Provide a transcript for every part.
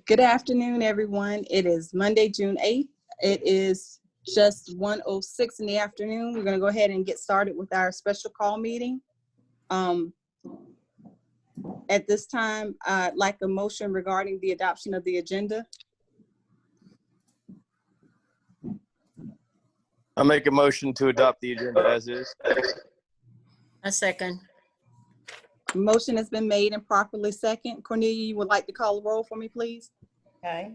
Good afternoon, everyone. It is Monday, June 8th. It is just 1:06 in the afternoon. We're going to go ahead and get started with our special call meeting. At this time, I'd like a motion regarding the adoption of the agenda. I'll make a motion to adopt the agenda as is. A second. Motion has been made and properly second. Cornelia, you would like to call the roll for me, please? Okay.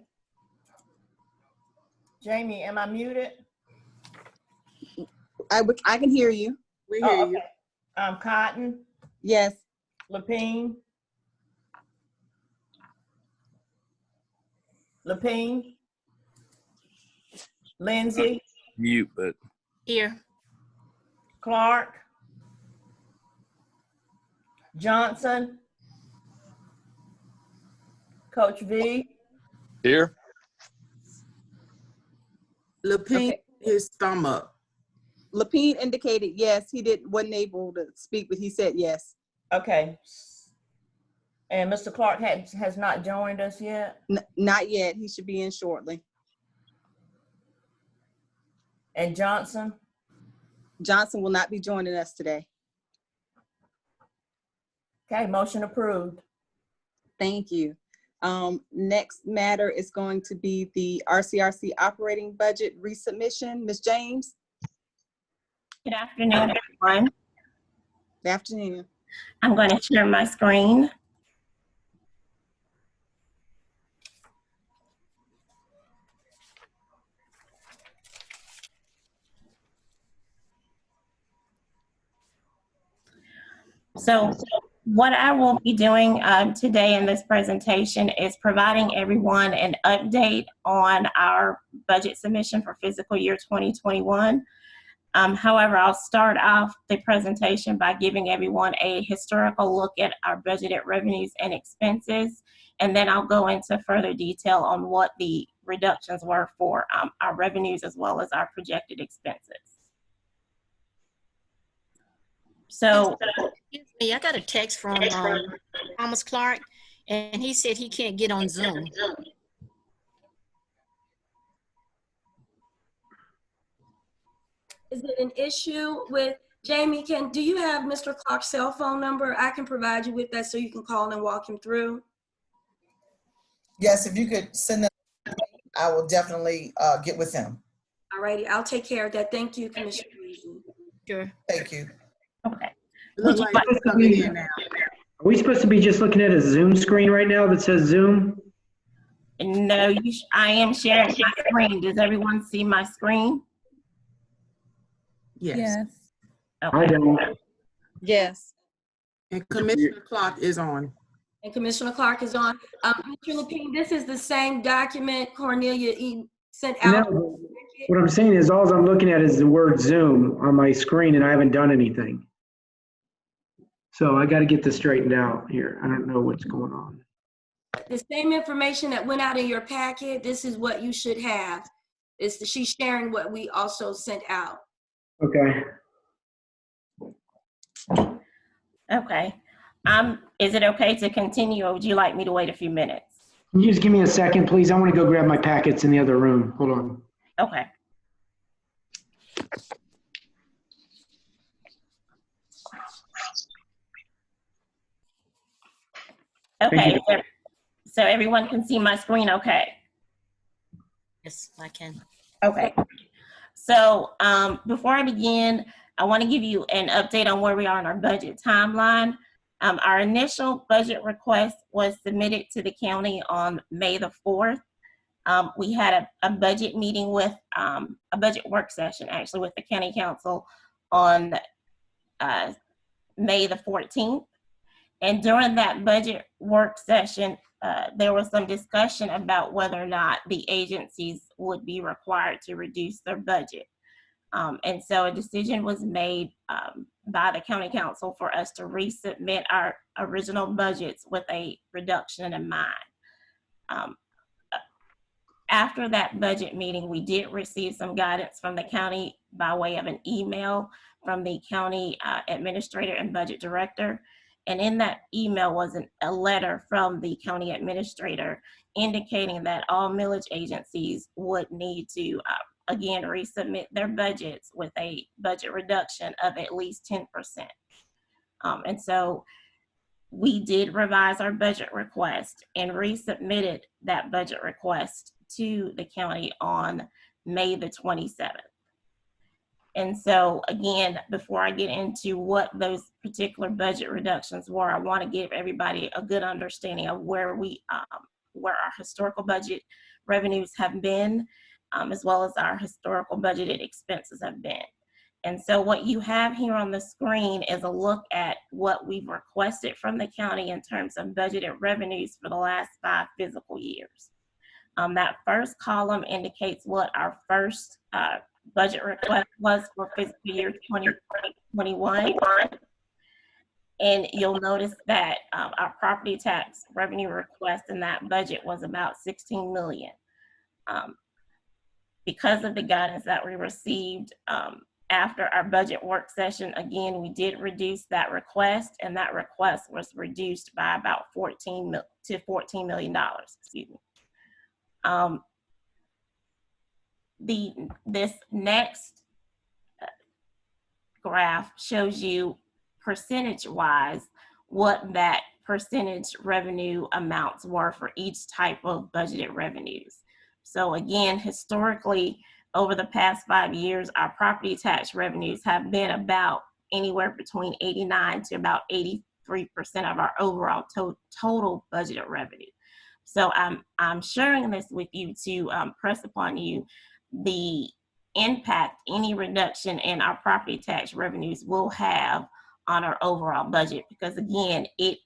Jamie, am I muted? I can hear you. We hear you. Cotton, Yes. Lapine, Lindsay, Mute, but Here. Clark, Johnson, Coach V, here. Lapine, Okay. his thumb up. Lapine indicated yes. He wasn't able to speak, but he said yes. okay. And Mr. Clark has not joined us yet. Not yet. He should be in shortly. And Johnson, Johnson will not be joining us today. okay, motion approved. Thank you. Next matter is going to be the RCRC operating budget resubmission. Ms. James? Good afternoon, everyone. Good afternoon. I'm going to share my screen. So what I will be doing today in this presentation is providing everyone an update on our budget submission for fiscal year 2021. However, I'll start off the presentation by giving everyone a historical look at our budgeted revenues and expenses, and then I'll go into further detail on what the reductions were for our revenues as well as our projected expenses. So, Excuse me, I got a text from Thomas Clark, and he said he can't get on Zoom. Is it an issue with, Jamie, do you have Mr. Clark's cell phone number? I can provide you with that so you can call and walk him through. Yes, if you could send that, I will definitely get with him. All righty, I'll take care of that. Thank you, Commissioner Reason. Sure. Thank you. okay. Looks like it's coming in now. Are we supposed to be just looking at a Zoom screen right now that says Zoom? No, I am sharing my screen. Does everyone see my screen? Yes. I Okay. don't. Yes. And Commissioner Clark is on. And Commissioner Clark is on. Mr. Lapine, this is the same document Cornelia sent out. No, what I'm saying is all I'm looking at is the word Zoom on my screen and I haven't done anything. So I got to get this straightened out here. I don't know what's going on. The same information that went out in your packet, this is what you should have. She's sharing what we also sent out. Okay. Okay. Is it okay to continue, or would you like me to wait a few minutes? Can you just give me a second, please? I want to go grab my packets in the other room. Hold on. Okay. Okay, so everyone can see my screen okay? Yes, I can. Okay. So before I begin, I want to give you an update on where we are in our budget timeline. Our initial budget request was submitted to the county on May the 4th. We had a budget meeting with, a budget work session actually with the county council on May the 14th. And during that budget work session, there was some discussion about whether or not the agencies would be required to reduce their budget. And so a decision was made by the county council for us to resubmit our original budgets with a reduction in mind. After that budget meeting, we did receive some guidance from the county by way of an email from the county administrator and budget director. And in that email was a letter from the county administrator indicating that all millage agencies would need to, again, resubmit their budgets with a budget reduction of at least 10%. And so we did revise our budget request and resubmitted that budget request to the county on May the 27th. And so again, before I get into what those particular budget reductions were, I want to give everybody a good understanding of where our historical budget revenues have been, as well as our historical budgeted expenses have been. And so what you have here on the screen is a look at what we've requested from the county in terms of budgeted revenues for the last 5 fiscal years. That first column indicates what our first budget request was for fiscal year 2021. And you'll notice that our property tax revenue request in that budget was about $16 million. Because of the guidance that we received after our budget work session, again, we did reduce that request, and that request was reduced by about $14 million, excuse me. This next graph shows you percentage-wise what that percentage revenue amounts were for each type of budgeted revenues. So again, historically, over the past 5 years, our property tax revenues have been about anywhere between 89 to about 83% of our overall total budgeted revenue. So I'm sharing this with you to press upon you the impact any reduction in our property tax revenues will have on our overall budget, because again, it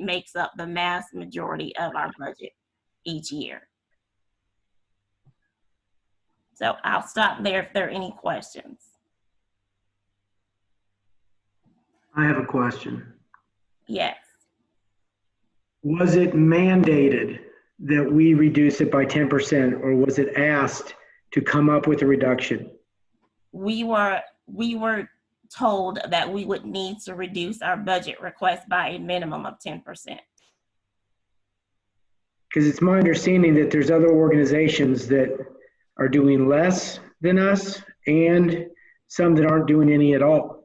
makes up the vast majority of our budget each year. So I'll stop there if there are any questions. I have a question. Yes. Was it mandated that we reduce it by 10%, or was it asked to come up with a reduction? We were told that we would need to reduce our budget request by a minimum of 10%. Because it's my understanding that there's other organizations that are doing less than us and some that aren't doing any at all.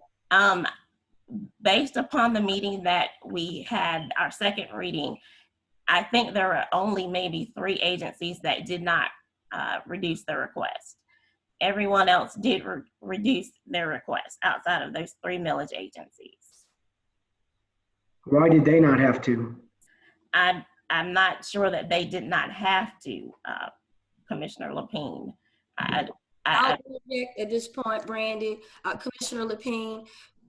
Based upon the meeting that we had, our second reading, I think there are only maybe 3 agencies that did not reduce their request. Everyone else did reduce their request outside of those 3 millage agencies. Why did they not have to? I'm not sure that they did not have to, Commissioner Lapine. I'll interject at this point, Brandy. Commissioner Lapine,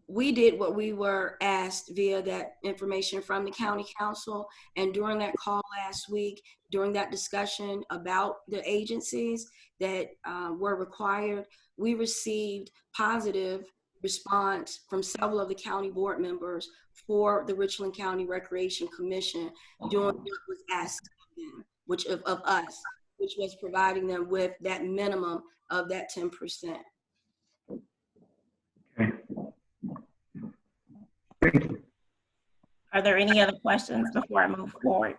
we did what we were asked via that information from the county council. And during that call last week, during that discussion about the agencies that were required, we received positive response from several of the county board members for the Richland County Recreation Commission doing what was asked of them, of us, which was providing them with that minimum of that 10%. Okay. Thank you. Are there any other questions before I move forward?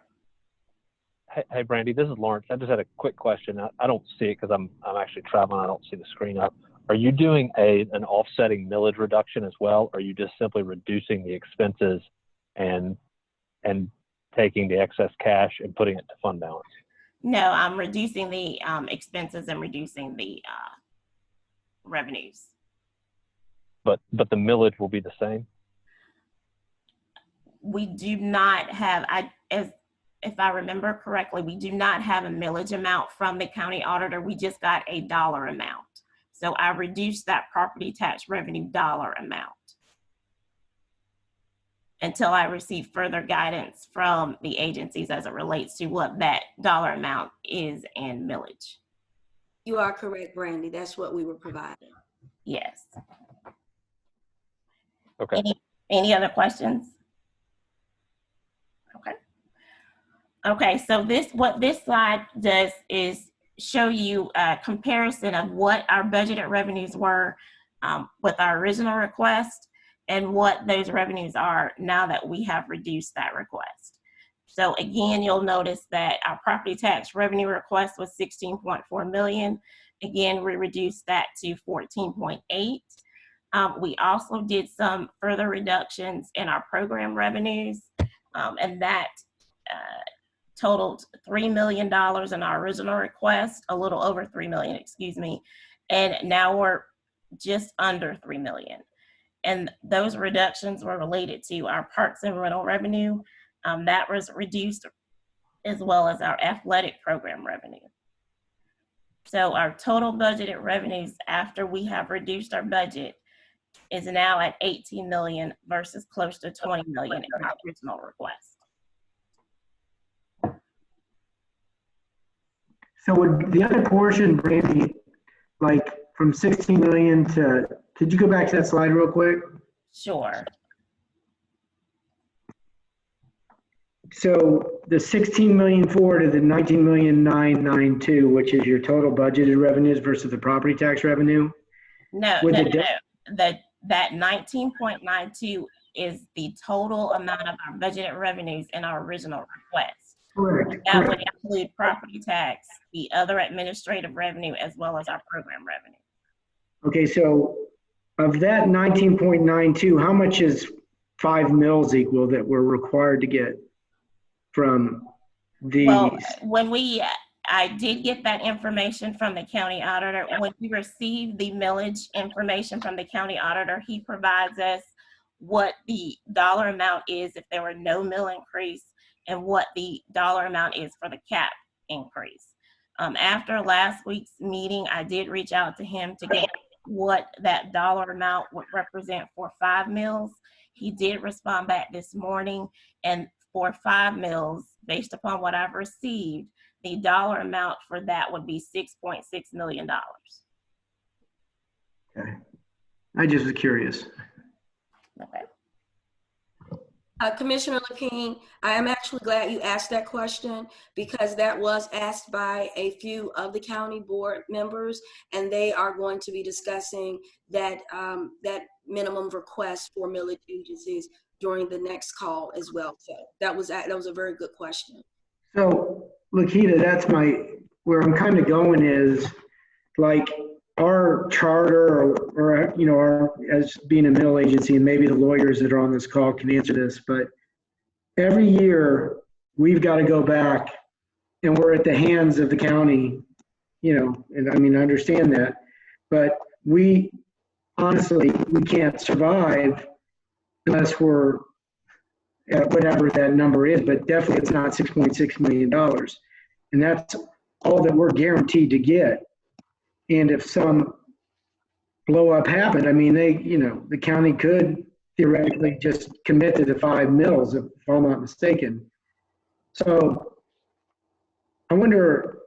Hey, Brandy, this is Lawrence. I just had a quick question. I don't see it because I'm actually traveling. I don't see the screen up. Are you doing an offsetting millage reduction as well? Or are you just simply reducing the expenses and taking the excess cash and putting it to fund balance? No, I'm reducing the expenses and reducing the revenues. But the millage will be the same? We do not have, if I remember correctly, we do not have a millage amount from the county auditor. We just got a dollar amount. So I reduced that property tax revenue dollar amount until I receive further guidance from the agencies as it relates to what that dollar amount is in millage. You are correct, Brandy. That's what we were providing. Yes. Okay. Any other questions? Okay. Okay, so what this slide does is show you a comparison of what our budgeted revenues were with our original request and what those revenues are now that we have reduced that request. So again, you'll notice that our property tax revenue request was 16.4 million. Again, we reduced that to 14.8. We also did some further reductions in our program revenues, and that totaled $3 million in our original request, a little over 3 million, excuse me, and now we're just under 3 million. And those reductions were related to our parks and rental revenue. That was reduced, as well as our athletic program revenue. So our total budgeted revenues after we have reduced our budget is now at 18 million versus close to 20 million in our original request. So would the other portion, Brandy, like from 16 million to, could you go back to that slide real quick? Sure. So the 16 million forward to the 19,992,000, which is your total budgeted revenues versus the property tax revenue? No, With no, the no. That 19.92 is the total amount of our budgeted revenues in our original request. Correct. That would include property tax, the other administrative revenue, as well as our program revenue. Okay, so of that 19.92, how much is 5 mils equal that we're required to get from these? Well, I did get that information from the county auditor. When we receive the millage information from the county auditor, he provides us what the dollar amount is if there were no mill increase and what the dollar amount is for the cap increase. After last week's meeting, I did reach out to him to get what that dollar amount would represent for 5 mills. He did respond back this morning, and for 5 mills, based upon what I've received, the dollar amount for that would be $6.6 million. Okay. I just was curious. Okay. Commissioner Lapine, I am actually glad you asked that question because that was asked by a few of the county board members, and they are going to be discussing that that minimum request for millage agencies during the next call as well. So that was a very good question. So, Lakita, that's where I'm kind of going is like our charter or you know, our, as being a mill agency, and maybe the lawyers that are on this call can answer this, but every year we've got to go back and we're at the hands of the county, you know, and I mean, I understand that, but we honestly, we can't survive unless we're at whatever that number is, but definitely it's not $6.6 million. And that's all that we're guaranteed to get. And if some blow up happened, I mean, the county could theoretically just commit to the 5 mills, if I'm not mistaken. So I wonder,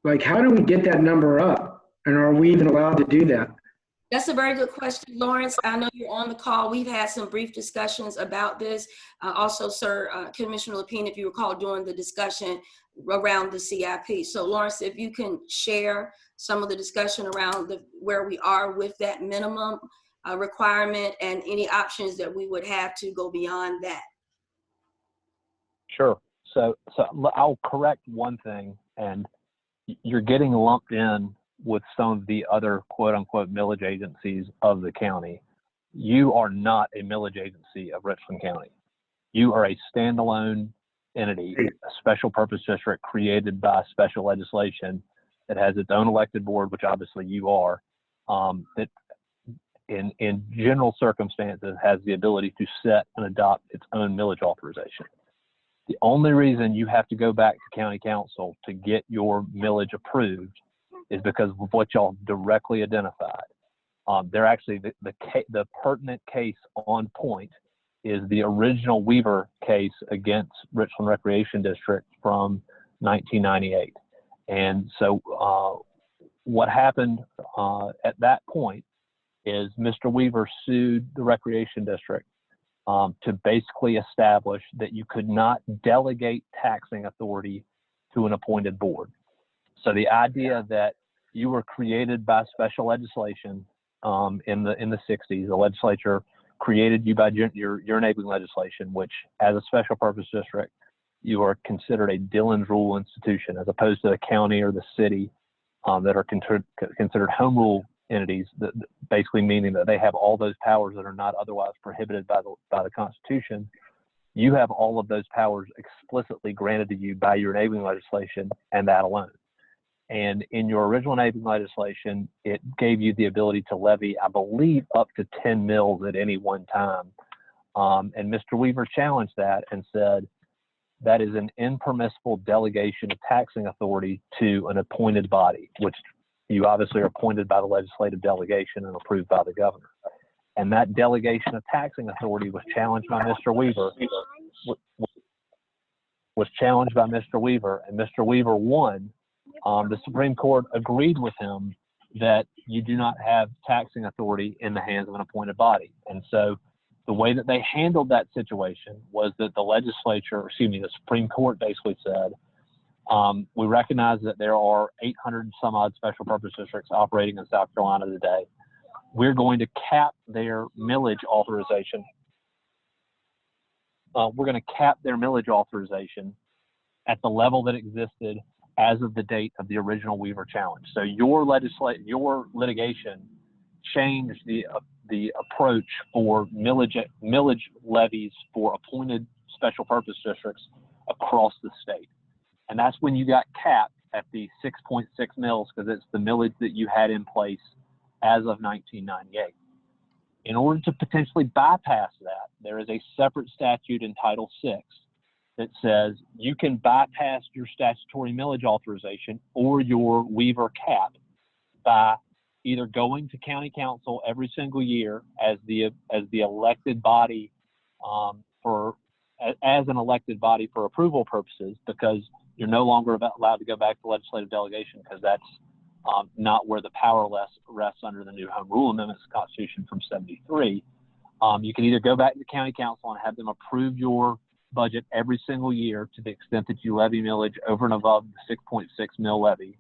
like, how do we get that number up? And are we even allowed to do that? That's a very good question, Lawrence. I know you're on the call. We've had some brief discussions about this. Also, sir, Commissioner Lapine, if you recall, during the discussion around the CIP. So, Lawrence, if you can share some of the discussion around where we are with that minimum requirement and any options that we would have to go beyond that. Sure. So I'll correct one thing, and you're getting lumped in with some of the other quote unquote millage agencies of the county. You are not a millage agency of Richland County. You are a standalone entity, a special purpose district created by special legislation that has its own elected board, which obviously you are, that in general circumstances has the ability to set and adopt its own millage authorization. The only reason you have to go back to county council to get your millage approved is because of what y'all directly identified. They're actually, the pertinent case on point is the original Weaver case against Richland Recreation District from 1998. And so what happened at that point is Mr. Weaver sued the Recreation District to basically establish that you could not delegate taxing authority to an appointed board. So the idea that you were created by special legislation in the 60s, the legislature created you by your enabling legislation, which as a special purpose district, you are considered a Dillon's rule institution as opposed to the county or the city that are considered home rule entities, that basically meaning that they have all those powers that are not otherwise prohibited by the Constitution. You have all of those powers explicitly granted to you by your enabling legislation and that alone. And in your original enabling legislation, it gave you the ability to levy, I believe, up to 10 mills at any one time. And Mr. Weaver challenged that and said that is an impermissible delegation of taxing authority to an appointed body, which you obviously are appointed by the legislative delegation and approved by the governor. And that delegation of taxing authority was challenged by Mr. Weaver. And Mr. Weaver won. The Supreme Court agreed with him that you do not have taxing authority in the hands of an appointed body. And so the way that they handled that situation was that the Supreme Court basically said, we recognize that there are 800 and some odd special purpose districts operating in South Carolina today. We're going to cap their millage authorization. We're going to cap their millage authorization at the level that existed as of the date of the original Weaver challenge. So your litigation changed the approach for millage levies for appointed special purpose districts across the state. And that's when you got capped at the 6.6 mils, because it's the millage that you had in place as of 1998. In order to potentially bypass that, there is a separate statute in Title VI that says you can bypass your statutory millage authorization or your Weaver cap by either going to county council every single year as the elected body as an elected body for approval purposes, because you're no longer allowed to go back to legislative delegation, because that's not where the power rests under the new Home Rule Amendments Constitution from '73. You can either go back to the county council and have them approve your budget every single year to the extent that you levy millage over and above the 6.6 mil levy,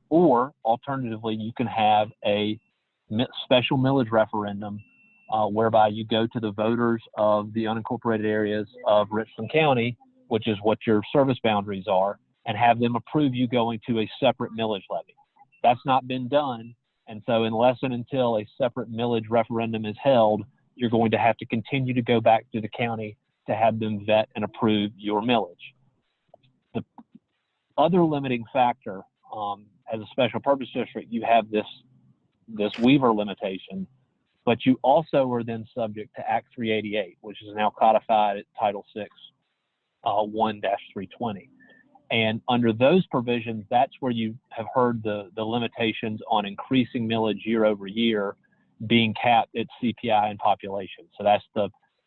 or alternatively, you can have a special millage referendum whereby you go to the voters of the unincorporated areas of Richland County, which is what your service boundaries are, and have them approve you going to a separate millage levy. That's not been done, and so unless and until a separate millage referendum is held, you're going to have to continue to go back to the county to have them vet and approve your millage. The other limiting factor, as a special purpose district, you have this Weaver limitation, but you also are then subject to Act 388, which is now codified at Title VI 1-320. And under those provisions, that's where you have heard the limitations on increasing millage year over year being capped at CPI and population. So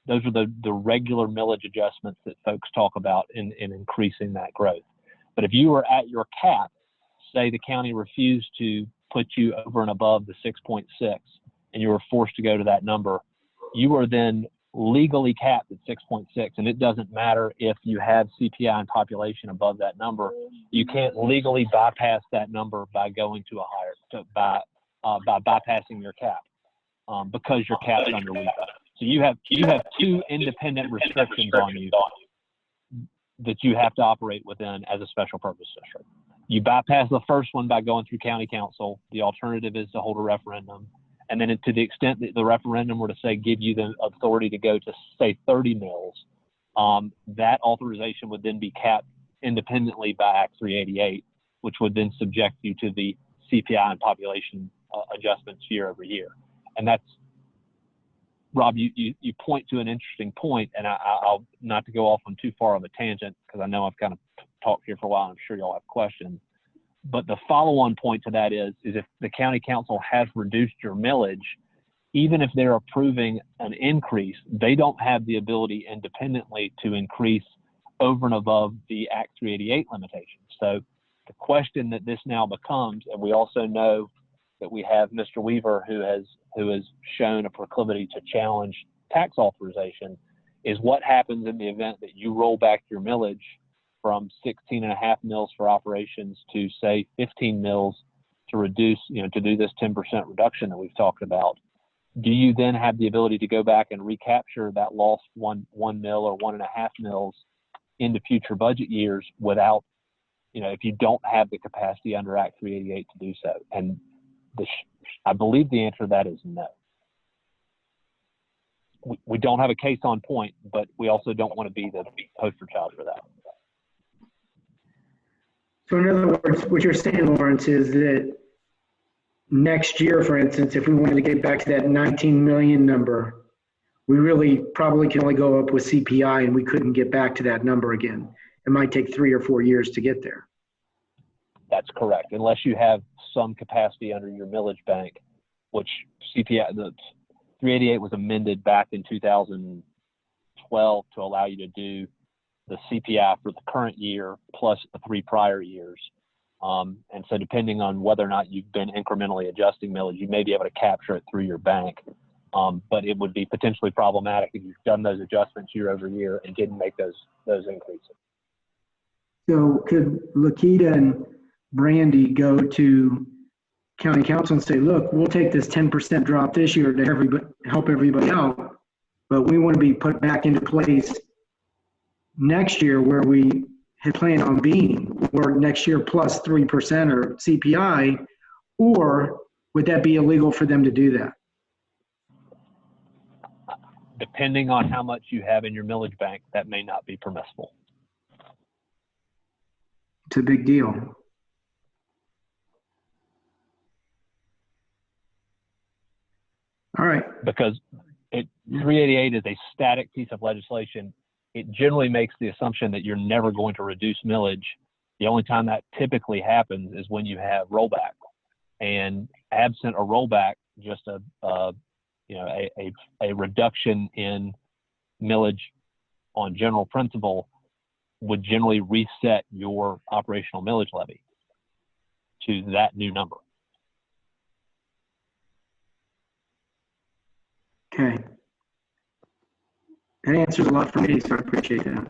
those are the regular millage adjustments that folks talk about in increasing that growth. But if you were at your cap, say the county refused to put you over and above the 6.6, and you were forced to go to that number, you are then legally capped at 6.6, and it doesn't matter if you have CPI and population above that number. You can't legally bypass that number by going to a higher, by bypassing your cap, because your cap's under Weaver. So you have two independent restrictions on you that you have to operate within as a special purpose district. You bypass the first one by going through county council. The alternative is to hold a referendum. And then to the extent that the referendum were to say give you the authority to go to say 30 mills, that authorization would then be capped independently by Act 388, which would then subject you to the CPI and population adjustments year over year. And that's, Rob, you point to an interesting point, and I'll not to go off on too far of a tangent, because I know I've kind of talked here for a while, and I'm sure y'all have questions. But the follow-on point to that is if the county council has reduced your millage, even if they're approving an increase, they don't have the ability independently to increase over and above the Act 388 limitations. So the question that this now becomes, and we also know that we have Mr. Weaver who has shown a proclivity to challenge tax authorization, is what happens in the event that you roll back your millage from 16.5 mils for operations to say 15 mils to reduce, to do this 10% reduction that we've talked about. do you then have the ability to go back and recapture that lost one mil or 1.5 mils into future budget years without, if you don't have the capacity under Act 388 to do so? And I believe the answer to that is no. We don't have a case on point, but we also don't want to be the poster child for that. So in other words, what you're saying, Lawrence, is that next year, for instance, if we wanted to get back to that 19 million number, we really probably can only go up with CPI and we couldn't get back to that number again. It might take 3 or 4 years to get there. That's correct, unless you have some capacity under your millage bank, which CPI, the 388 was amended back in 2012 to allow you to do the CPI for the current year plus the 3 prior years. And so depending on whether or not you've been incrementally adjusting millage, you may be able to capture it through your bank. But it would be potentially problematic if you've done those adjustments year over year and didn't make those increases. So could Lakita and Brandy go to county council and say, look, we'll take this 10% drop this year to help everybody out, but we want to be put back into place next year where we had planned on being, or next year plus 3% or CPI, or would that be illegal for them to do that? Depending on how much you have in your millage bank, that may not be permissible. It's a big deal. All right. Because 388 is a static piece of legislation. It generally makes the assumption that you're never going to reduce millage. The only time that typically happens is when you have rollback. And absent a rollback, just a reduction in millage on general principle would generally reset your operational millage levy to that new number. Okay. That answers a lot for me, so I appreciate that.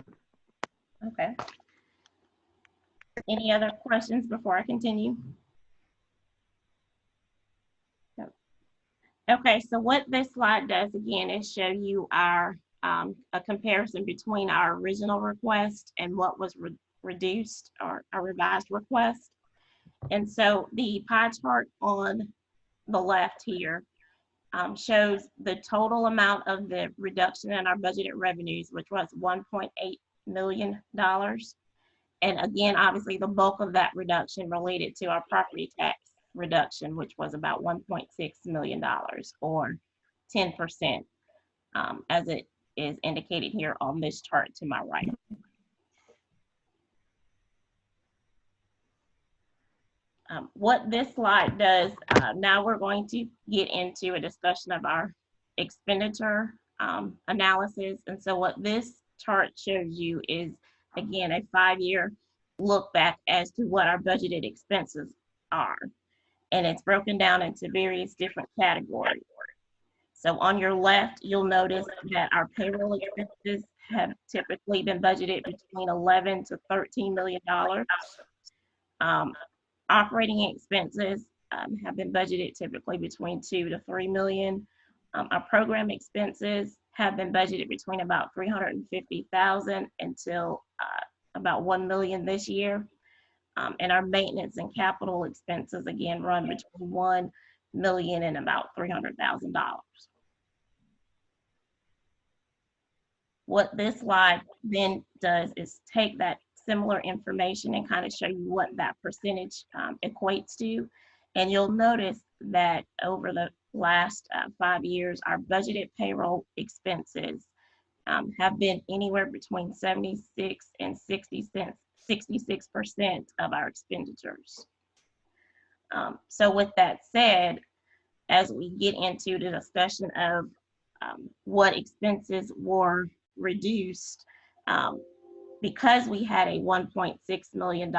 Okay. Any other questions before I continue? No. Okay, so what this slide does again is show you our a comparison between our original request and what was reduced or a revised request. And so the pie chart on the left here shows the total amount of the reduction in our budgeted revenues, which was $1.8 million. And again, obviously the bulk of that reduction related to our property tax reduction, which was about $1.6 million or 10%, as it is indicated here on this chart to my right. What this slide does, now we're going to get into a discussion of our expenditure analysis. And so what this chart shows you is, again, a 5-year look back as to what our budgeted expenses are. And it's broken down into various different categories. So on your left, you'll notice that our payroll expenses have typically been budgeted between $11 to $13 million. Operating expenses have been budgeted typically between $2 to $3 million. Our program expenses have been budgeted between about $350,000 until about $1 million this year. And our maintenance and capital expenses again run between $1 million and about $300,000. What this slide then does is take that similar information and kind of show you what that percentage equates to. And you'll notice that over the last 5 years, our budgeted payroll expenses have been anywhere between 76 and 66% of our expenditures. So with that said, as we get into the discussion of what expenses were reduced, because we had a $1.6 million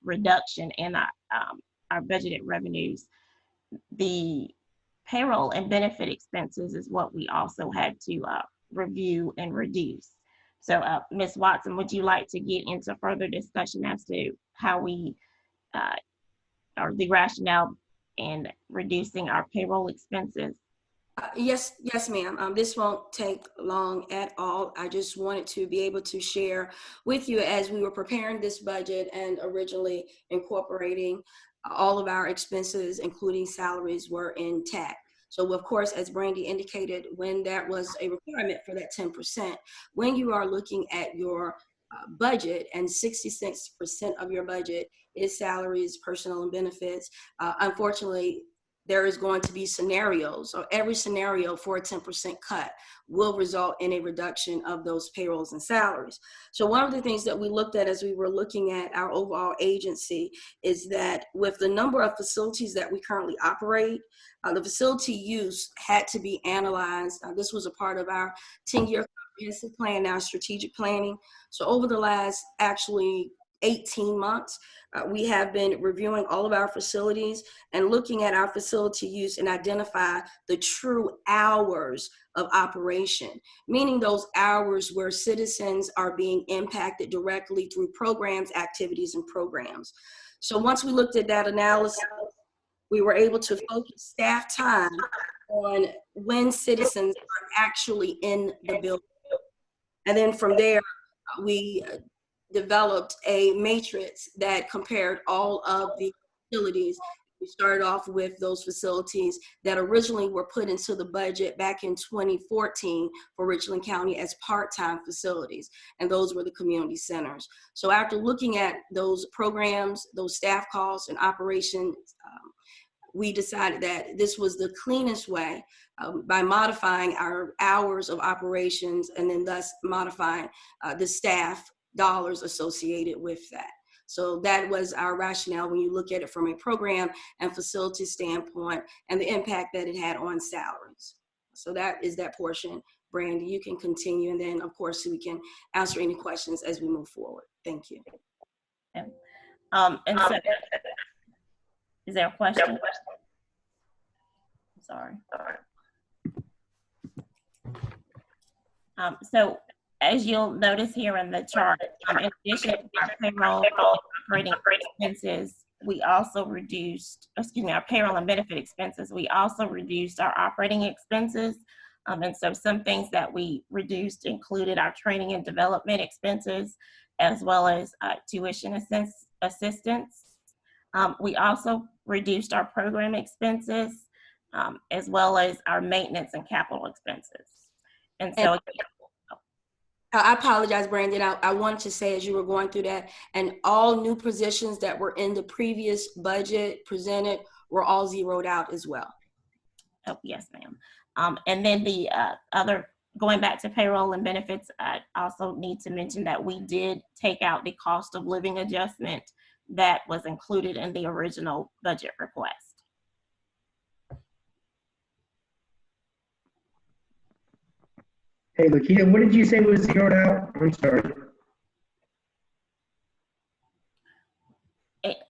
reduction in our budgeted revenues, the payroll and benefit expenses is what we also had to review and reduce. So Ms. Watson, would you like to get into further discussion as to how we, or the rationale in reducing our payroll expenses? Yes, ma'am. This won't take long at all. I just wanted to be able to share with you as we were preparing this budget and originally incorporating all of our expenses, including salaries, were intact. So of course, as Brandy indicated, when that was a requirement for that 10%, when you are looking at your budget and 66% of your budget is salaries, personnel, and benefits, unfortunately, there is going to be scenarios, or every scenario for a 10% cut will result in a reduction of those payrolls and salaries. So one of the things that we looked at as we were looking at our overall agency is that with the number of facilities that we currently operate, the facility use had to be analyzed. This was a part of our 10-year comprehensive plan, now strategic planning. So over the last actually 18 months, we have been reviewing all of our facilities and looking at our facility use and identify the true hours of operation, meaning those hours where citizens are being impacted directly through programs, activities, and programs. So once we looked at that analysis, we were able to focus staff time on when citizens are actually in the building. And then from there, we developed a matrix that compared all of the facilities. We started off with those facilities that originally were put into the budget back in 2014 for Richland County as part-time facilities, and those were the community centers. So after looking at those programs, those staff costs and operations, we decided that this was the cleanest way by modifying our hours of operations and then thus modifying the staff dollars associated with that. So that was our rationale when you look at it from a program and facility standpoint and the impact that it had on salaries. So that is that portion. Brandy, you can continue, and then of course we can answer any questions as we move forward. Thank you. And so, is there a question? I'm sorry. So as you'll notice here in the chart, in addition to our payroll operating expenses, we also reduced, our payroll and benefit expenses, we also reduced our operating expenses. And so some things that we reduced included our training and development expenses, as well as tuition assistance. We also reduced our program expenses, as well as our maintenance and capital expenses. And so I apologize, Brandon. I wanted to say as you were going through that, and all new positions that were in the previous budget presented were all zeroed out as well. Oh, yes, ma'am. And then the other, going back to payroll and benefits, I also need to mention that we did take out the cost of living adjustment that was included in the original budget request. Hey, Lakita, what did you say was zeroed out? I'm sorry.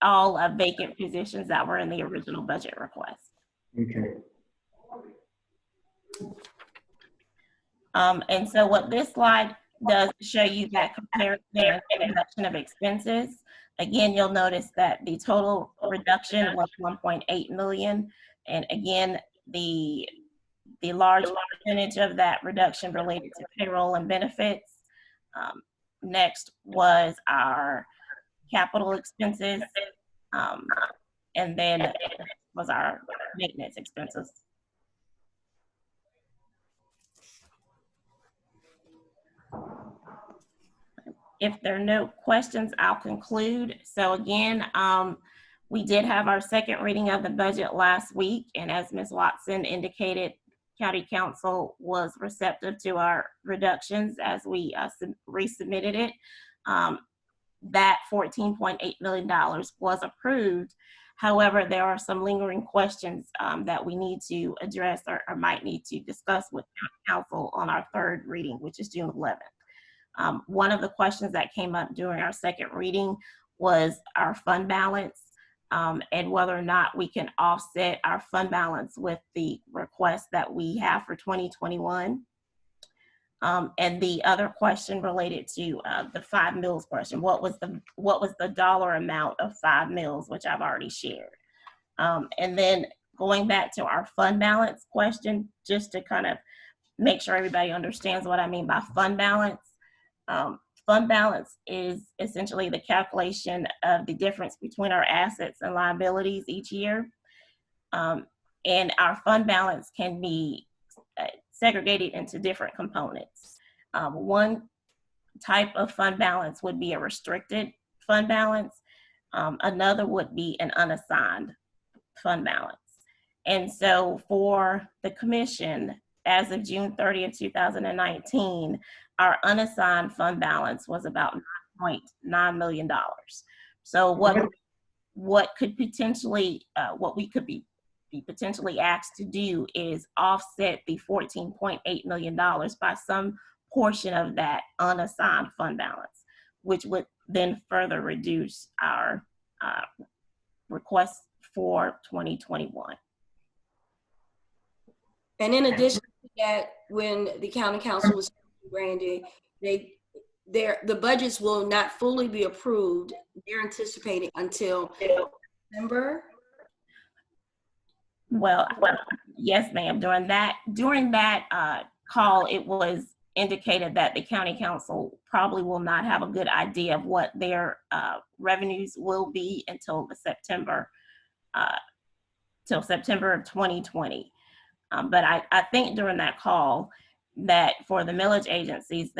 All vacant positions that were in the original budget request. Okay. And so what this slide does show you that comparison and reduction of expenses. Again, you'll notice that the total reduction was 1.8 million. And again, the large percentage of that reduction related to payroll and benefits. Next was our capital expenses. And then was our maintenance expenses. If there are no questions, I'll conclude. So again, we did have our second reading of the budget last week. And as Ms. Watson indicated, County Council was receptive to our reductions as we resubmitted it. That $14.8 million was approved. However, there are some lingering questions that we need to address or might need to discuss with Council on our third reading, which is June 11th. One of the questions that came up during our second reading was our fund balance. And whether or not we can offset our fund balance with the request that we have for 2021. And the other question related to the 5 mills question, what was the dollar amount of 5 mills, which I've already shared. And then going back to our fund balance question, just to kind of make sure everybody understands what I mean by fund balance. Fund balance is essentially the calculation of the difference between our assets and liabilities each year. And our fund balance can be segregated into different components. One type of fund balance would be a restricted fund balance. Another would be an unassigned fund balance. And so for the commission, as of June 30th, 2019, our unassigned fund balance was about $9.9 million. So what could potentially, what we could be potentially asked to do is offset the $14.8 million by some portion of that unassigned fund balance, which would then further reduce our request for 2021. And in addition to that, when the county council was Brandy, the budgets will not fully be approved. They're anticipating until December. Well, yes, ma'am. During that call, it was indicated that the county council probably will not have a good idea of what their revenues will be until September of 2020. But I think during that call that for the millage agencies,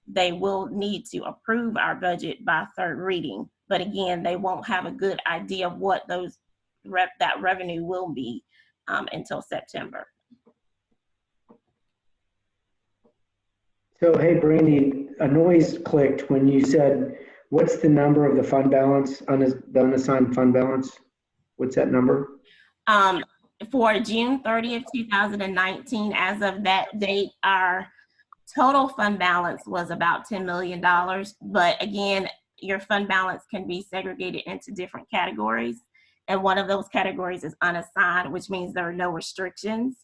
they will need to approve our budget by third reading. But again, they won't have a good idea of what that revenue will be until September. So, hey, Brandy, a noise clicked when you said, what's the number of the fund balance, the unassigned fund balance? What's that number? For June 30th, 2019, as of that date, our total fund balance was about $10 million. But again, your fund balance can be segregated into different categories. And one of those categories is unassigned, which means there are no restrictions.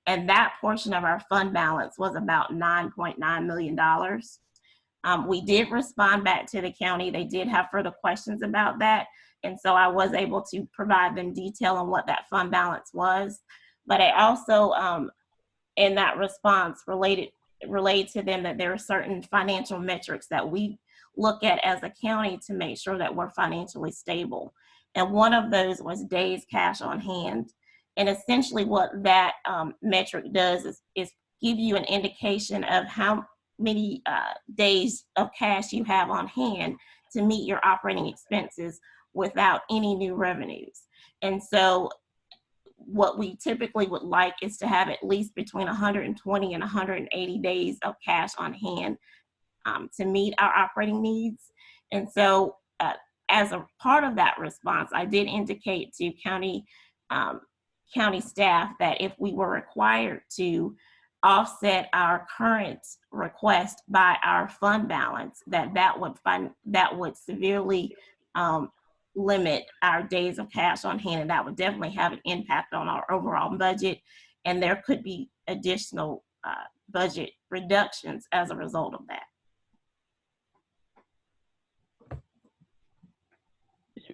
And that portion of our fund balance was about $9.9 million. We did respond back to the county. They did have further questions about that. And so I was able to provide them detail on what that fund balance was. But I also, in that response, relayed to them that there are certain financial metrics that we look at as a county to make sure that we're financially stable. And one of those was days cash on hand. And essentially what that metric does is give you an indication of how many days of cash you have on hand to meet your operating expenses without any new revenues. And so what we typically would like is to have at least between 120 and 180 days of cash on hand to meet our operating needs. And so as a part of that response, I did indicate to county staff that if we were required to offset our current request by our fund balance, that would severely limit our days of cash on hand, and that would definitely have an impact on our overall budget, and there could be additional budget reductions as a result of that.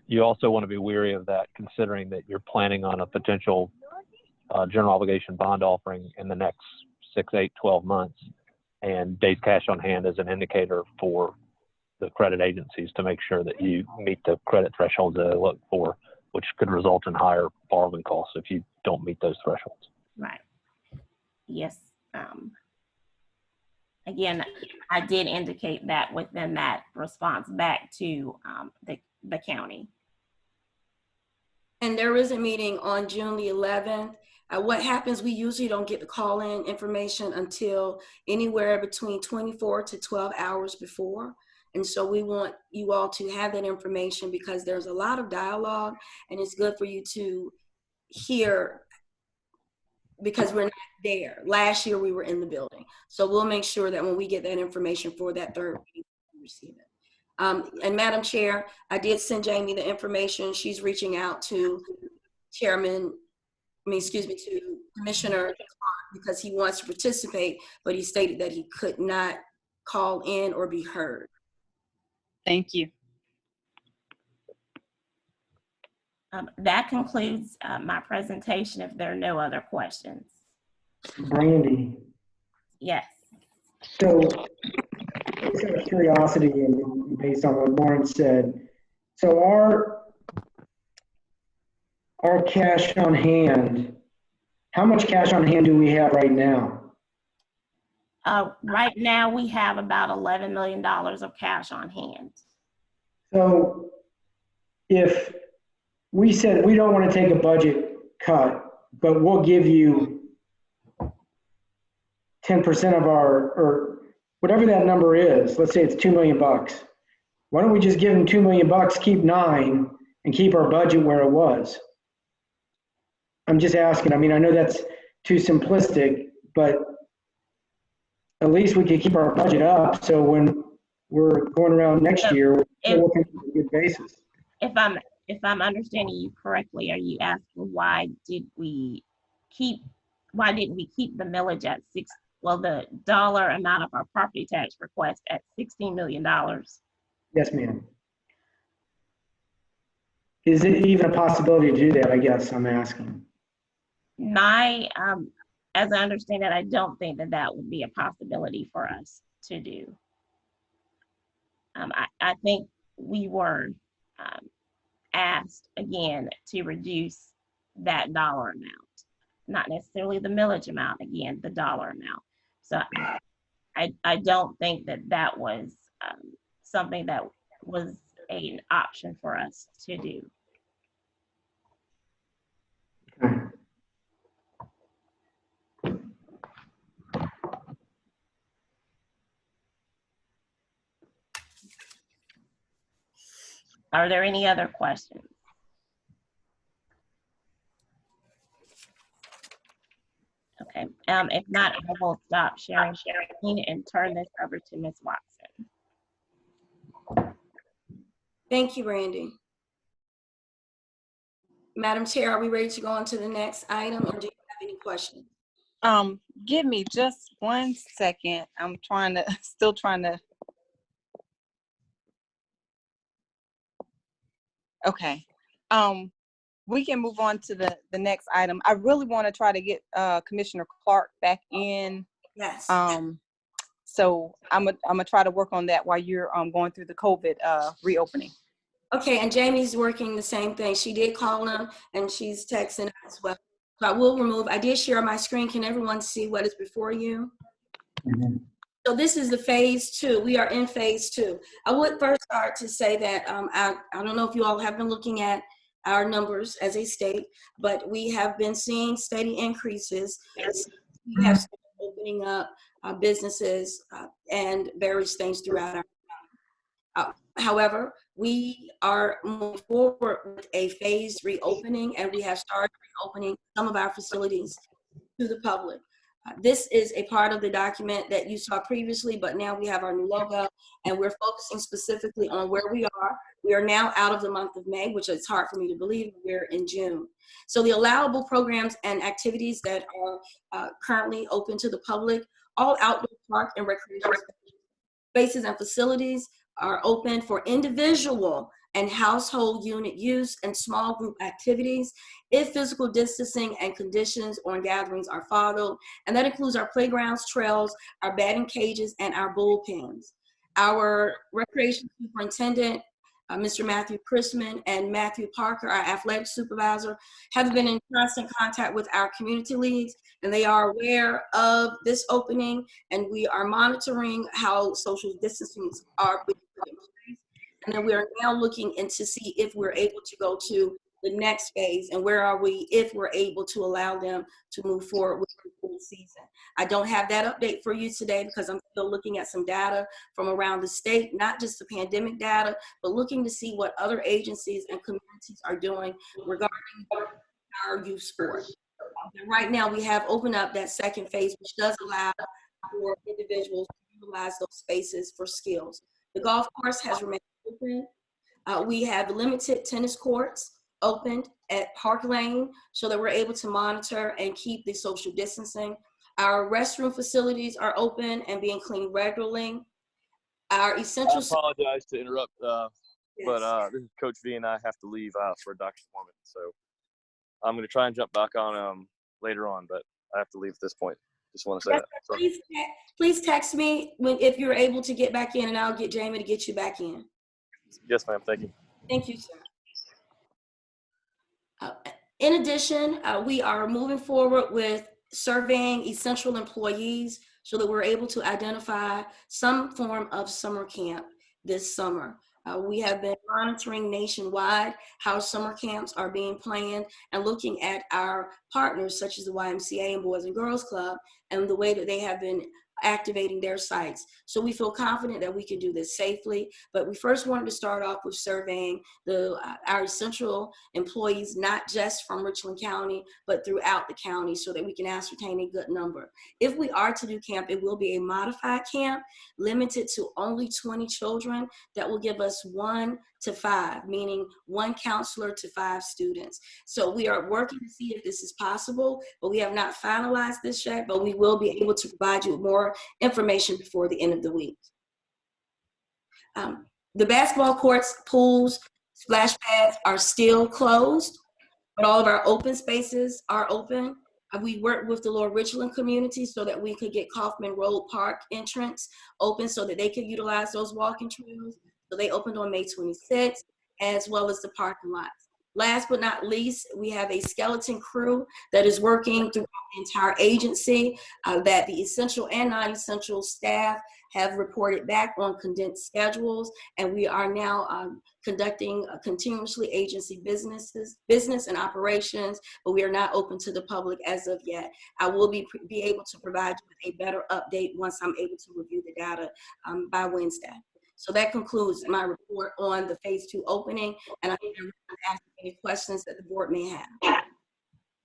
You also want to be wary of that, considering that you're planning on a potential general obligation bond offering in the next 6, 8, 12 months, and days cash on hand is an indicator for the credit agencies to make sure that you meet the credit thresholds that they look for, which could result in higher borrowing costs if you don't meet those thresholds. Right. Yes. Again, I did indicate that within that response back to the county. And there is a meeting on June the 11th. What happens, we usually don't get the call-in information until anywhere between 24 to 12 hours before. And so we want you all to have that information because there's a lot of dialogue and it's good for you to hear because we're not there. Last year we were in the building. So we'll make sure that when we get that information for that third meeting, we receive it. And Madam Chair, I did send Jamie the information. She's reaching out to to Commissioner because he wants to participate, but he stated that he could not call in or be heard. Thank you. That concludes my presentation if there are no other questions. Brandy, Yes. so just out of curiosity and based on what Lauren said, so our cash on hand, how much cash on hand do we have right now? Right now, we have about $11 million of cash on hand. So if we said we don't want to take a budget cut, but we'll give you 10% of our, or whatever that number is, let's say it's $2 million. Why don't we just give them $2 million, keep 9, and keep our budget where it was? I'm just asking. I mean, I know that's too simplistic, but at least we could keep our budget up. So when we're going around next year, we're still looking at a good basis. If I'm understanding you correctly, are you asking why didn't we keep the millage at the dollar amount of our property tax request at $16 million? Yes, ma'am. Is it even a possibility to do that? I guess I'm asking. As I understand it, I don't think that would be a possibility for us to do. I think we were asked again to reduce that dollar amount, not necessarily the millage amount, again, the dollar amount. So I don't think that was something that was an option for us to do. Okay. Are there any other questions? Okay, if not, I will stop sharing and turn this over to Ms. Watson. Thank you, Randy. Madam Chair, are we ready to go on to the next item, or do you have any questions? Give me just 1 second. I'm still trying to. Okay. We can move on to the next item. I really want to try to get Commissioner Clark back in. Yes. So I'm gonna try to work on that while you're going through the COVID reopening. Okay, and Jamie's working the same thing. She did call him and she's texting as well. So I did share my screen. Can everyone see what is before you? Mm-hmm. So this is the phase 2. We are in phase 2. I would first start to say that I don't know if you all have been looking at our numbers as a state, but we have been seeing steady increases. We have started opening up businesses and various things throughout our county. However, we are moving forward with a phased reopening, and we have started reopening some of our facilities to the public. This is a part of the document that you saw previously, but now we have our new logo, and we're focusing specifically on where we are. We are now out of the month of May, which is hard for me to believe. We're in June. So the allowable programs and activities that are currently open to the public, all outdoor park and recreation spaces and facilities are open for individual and household unit use and small group activities if physical distancing and conditions on gatherings are followed. And that includes our playgrounds, trails, our batting cages, and our bullpens. Our recreation superintendent, Mr. Matthew Chrisman, and Matthew Parker, our athletic supervisor, have been in constant contact with our community leagues, and they are aware of this opening, and we are monitoring how social distancing are being put in place. And then we are now looking into see if we're able to go to the next phase, and where are we if we're able to allow them to move forward with the full season. I don't have that update for you today because I'm still looking at some data from around the state, not just the pandemic data, but looking to see what other agencies and communities are doing regarding our youth sport. And right now we have opened up that second phase, which does allow for individuals to utilize those spaces for skills. The golf course has remained open. We have limited tennis courts opened at Park Lane so that we're able to monitor and keep the social distancing. Our restroom facilities are open and being cleaned regularly. Our essential— I apologize to interrupt But Yes. this is Coach V and I have to leave for a doctor's appointment. So I'm going to try and jump back on later on, but I have to leave at this point. Just want to say Yes, that. sir. So, Please text me if you're able to get back in, and I'll get Jamie to get you back in. yes, ma'am. Thank you. Thank you, sir. In addition, we are moving forward with surveying essential employees so that we're able to identify some form of summer camp this summer. We have been monitoring nationwide how summer camps are being planned and looking at our partners such as the YMCA and Boys and Girls Club and the way that they have been activating their sites. So we feel confident that we can do this safely, but we first wanted to start off with surveying our essential employees, not just from Richland County, but throughout the county so that we can ascertain a good number. If we are to do camp, it will be a modified camp, limited to only 20 children. That will give us 1 to 5, meaning 1 counselor to 5 students. So we are working to see if this is possible, but we have not finalized this yet, but we will be able to provide you with more information before the end of the week. The basketball courts, pools, splash pads are still closed, but all of our open spaces are open. We worked with the Lower Richland community so that we could get Kaufman Road Park entrance open so that they could utilize those walking trails. So they opened on May 26th, as well as the parking lots. Last but not least, we have a skeleton crew that is working throughout the entire agency that the essential and non-essential staff have reported back on condensed schedules, and we are now conducting continuously agency business and operations, but we are not open to the public as of yet. I will be able to provide you with a better update once I'm able to review the data by Wednesday. So that concludes my report on the phase 2 opening, and I'm going to ask any questions that the board may have.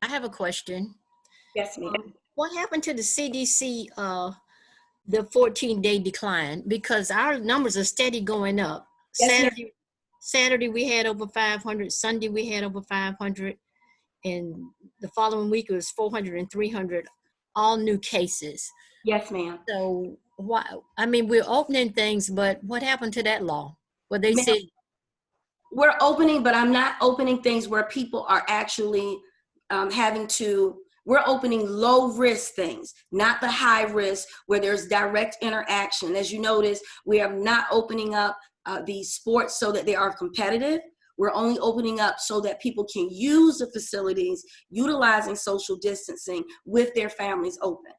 I have a question. Yes, ma'am. What happened to the CDC, the 14-day decline? Because our numbers are steady going up. Yes, ma'am. Saturday we had over 500, Sunday we had over 500, and the following week it was 400 and 300, all new cases. Yes, ma'am. So why, I mean, we're opening things, but what happened to that law? Well, they said we're opening, but I'm not opening things where people are actually we're opening low risk things, not the high risk where there's direct interaction. As you notice, we are not opening up these sports so that they are competitive. We're only opening up so that people can use the facilities, utilizing social distancing with their families open.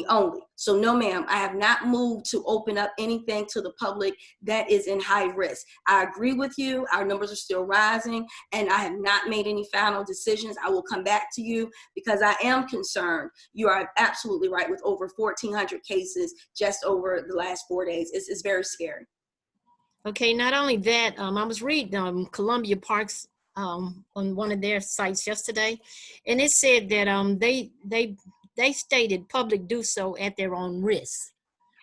Only. So no, ma'am, I have not moved to open up anything to the public that is in high risk. I agree with you. Our numbers are still rising, and I have not made any final decisions. I will come back to you because I am concerned. You are absolutely right with over 1,400 cases just over the last 4 days. It's very scary. Okay, not only that, I was reading Columbia Parks on one of their sites yesterday, and it said that they stated public do so at their own risk.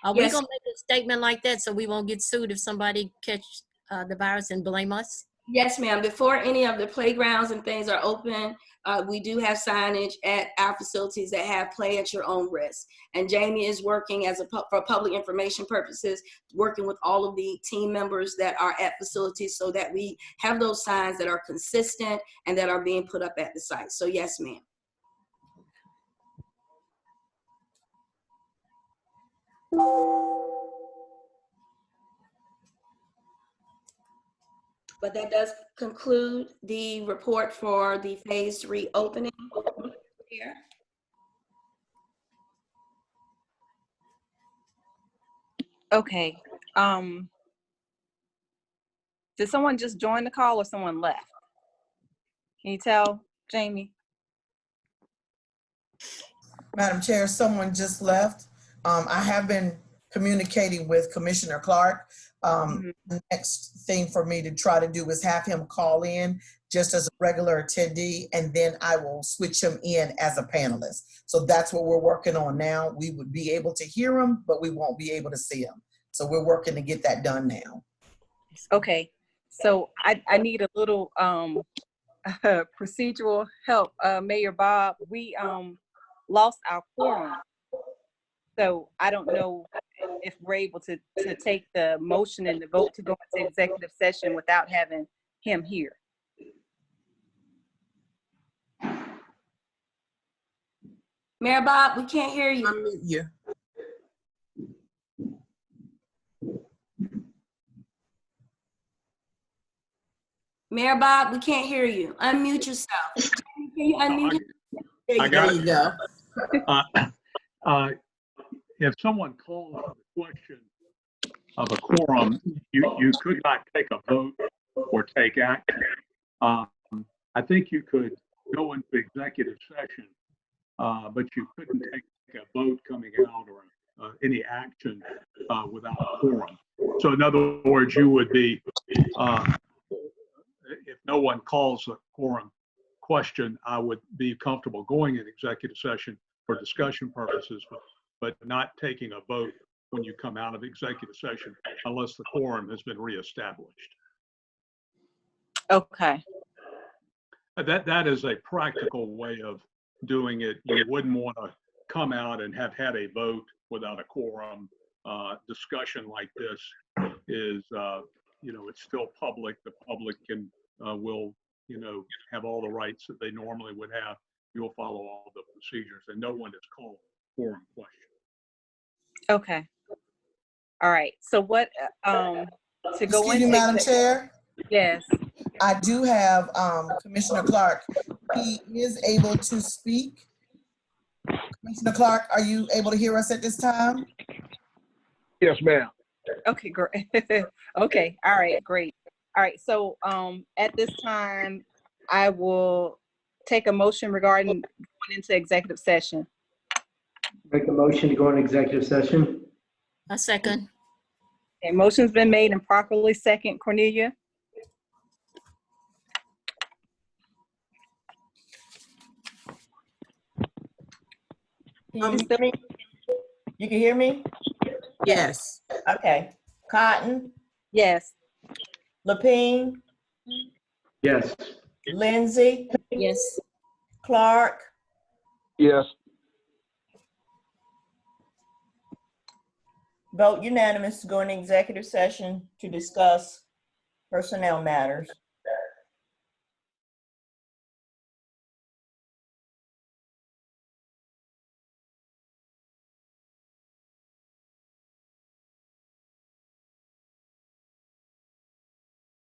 Are we gonna make a statement like that so we won't get sued if somebody catch the virus and blame us? Yes, ma'am. Before any of the playgrounds and things are open, we do have signage at our facilities that have play at your own risk. And Jamie is working for public information purposes, working with all of the team members that are at facilities so that we have those signs that are consistent and that are being put up at the site. So yes, ma'am. But that does conclude the report for the phase 3 opening here. Okay. Did someone just join the call or someone left? Can you tell, Jamie? Madam Chair, someone just left. I have been communicating with Commissioner Clark. The next thing for me to try to do is have him call in just as a regular attendee, and then I will switch him in as a panelist. So that's what we're working on now. We would be able to hear him, but we won't be able to see him. So we're working to get that done now. Okay. So I need a little procedural help. Mayor Bob, we lost our quorum. So I don't know if we're able to take the motion and the vote to go into executive session without having him here. Mayor Bob, we can't hear you. Unmute you. Mayor Bob, we can't hear you. Unmute yourself. Can you unmute? There you go. If someone calls for the question of a quorum, you could not take a vote or take action. I think you could go into executive session, but you couldn't take a vote coming out or any action without a quorum. So in other words, you would be, if no one calls a quorum question, I would be comfortable going in executive session for discussion purposes, but not taking a vote when you come out of executive session unless the quorum has been reestablished. Okay. That is a practical way of doing it. You wouldn't want to come out and have had a vote without a quorum. Discussion like this is, it's still public. The public will, have all the rights that they normally would have. You'll follow all the procedures, and no one is called quorum question. Okay. All right. So what, to go Excuse into me, Madam Chair. Yes. I do have Commissioner Clark. He is able to speak. Commissioner Clark, are you able to hear us at this time? Yes, ma'am. Okay, great. Okay. All right, great. All right. So at this time, I will take a motion regarding going into executive session. Make a motion to go in executive session. A second. Okay, motion's been made and properly second. Cornelia? Can you hear me? You can hear me? Yes. Okay. Cotton, Yes. Lapine, Yes. Lindsay, Yes. Clark, Yes. vote unanimous to go into executive session to discuss personnel matters.